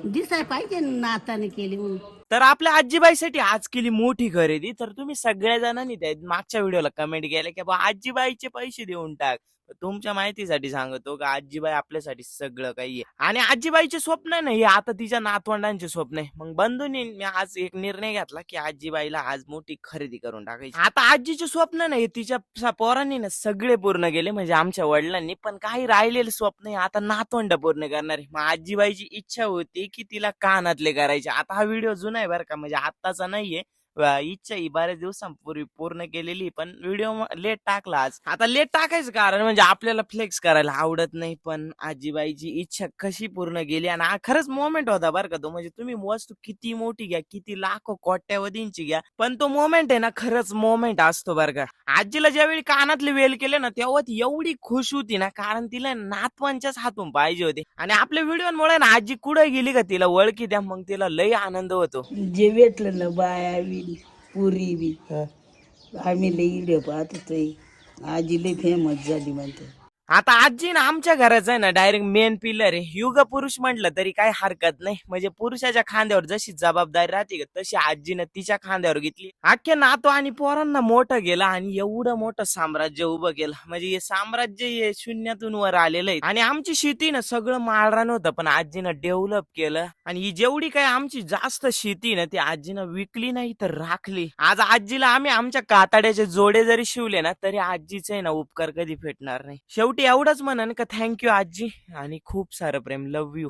दिसाय पाहिजे ना नाताने केली म्हणून. तर आपल्या आजीबाईसाठी आज केली मोठी खरेदी. तर तुम्ही सगळ्या जणांनी त्या मागच्या व्हिडिओला कमेंट केल्या की बा आजीबाईचे पैसे देऊन टाक. तुमच्या माहितीसाठी सांगतो का आजीबाई आपल्यासाठी सगळं काही आहे आणि आजीबाईचे स्वप्न नाही आता तिच्या नातवंडांचे स्वप्न आहे. मग बंधूंनी मी आज एक निर्णय घेतला की आजीबाईला आज मोठी खरेदी करून टाकायची. आता आजीचे स्वप्न नाही तिच्या पोरांनी ना सगळे पूर्ण केले म्हणजे आमच्या वडिलांनी, पण काही राहिलेले स्वप्न आहे आता नातवंड पूर्ण करणार आहे. मग आजीबाईची इच्छा होती की तिला कानातले करायचे. आता हा व्हिडिओ जुना आहे बरं का, म्हणजे आत्ताचा नाहीये. इच्छा ही बऱ्याच दिवसांपूर्वी पूर्ण केलेली, पण व्हिडिओ लेट टाकला आज. आता लेट टाकायचं कारण म्हणजे आपल्याला फ्लेक्स करायला आवडत नाही, पण आजीबाईची इच्छा कशी पूर्ण केली आणि हा खरंच मोमेंट होता बरं का तो. म्हणजे तुम्ही वस्तू किती मोठी घ्या, किती लाखो कोट्यावधींची घ्या, पण तो मोमेंट आहे ना खरंच मोमेंट असतो बरं का. आजीला ज्यावेळी कानातले वेल केले ना तेव्हा ती एवढी खुश होती ना, कारण तिला नातवांच्याच हातून पाहिजे होते. आणि आपल्या व्हिडिओमुळे ना आजी कुठे गेली का तिला ओळखी द्या, मग तिला लय आनंद होतो. जे भेटलं ना बाया बी पुरी बी आम्ही लई व्हिडिओ पाहत होतोय. आजी लई फेमस झाली म्हणते. आता आजी ना आमच्या घराचं आहे ना डायरेक्ट मेन पिलर आहे. युग पुरुष म्हटलं तरी काही हरकत नाही. म्हणजे पुरुषाच्या खांद्यावर जशी जबाबदारी राहते का तशी आजीनं तिच्या खांद्यावर घेतली. अख्ख्या नातू आणि पोरांना मोठं गेलं आणि एवढं मोठं साम्राज्य उभं केलं. म्हणजे हे साम्राज्य हे शून्यातून वर आलेलं आहे. आणि आमची शेती ना सगळं माळरान होतं, पण आजीनं डेव्हलप केलं आणि ही जेवढी काही आमची जास्त शेती ना ती आजीनं विकली नाही तर राखली. आज आजीला आम्ही आमच्या कातड्याचे जोडे जरी शिवले ना तरी आजीचे ना उपकार कधी फेटणार नाही. शेवटी एवढंच म्हणन का थँक्यू आजी आणि खूप सारं प्रेम. Love you.